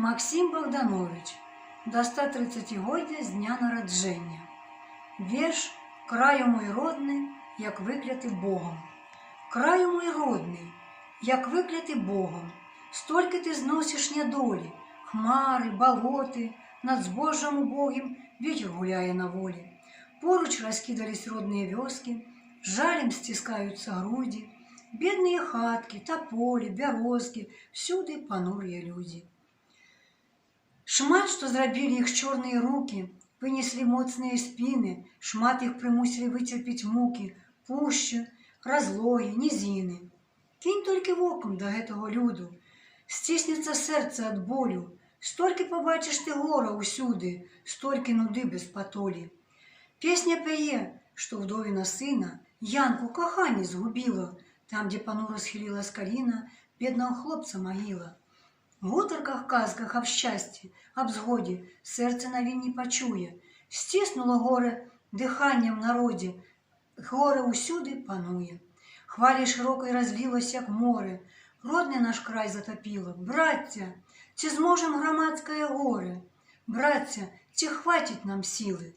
Максим Богданович, до 130-годдя з дня народження. Вірш «Краю мой родний, як виклятий Богом». Краю мой родний, як виклятий Богом, стільки ти зносиш недолі, хмари, болоти, над збожжям убогим вітер гуляє на волі. Поруч розкидались родные вёски, жалем стискаются груди, бедные хатки, тополи, березки, всюди понурые люди. Шмат, что зрабілі их черные руки, вынесли моцные спины, шмат их примусили вытерпеть муки, пущи, разлоги, низины. Кинь толькі воком до гэтага люду, стиснется сердце от болю, столькі побачиш ти гора усюди, столькі нуди без патолі. Песня пяе, что вдовіна сына Янку кохані згубила, там, где понуро схилилась калина, бедного хлопца могила. В гутарках, казках об счастье, об згоді серце навін не почує, стиснуло горе диханням в народі, горе усюди панує. Хвалі широкой разлилось, як море, родний наш край затопило. Браття, ці зможем громадськое горе? Браття, ці хватить нам сили?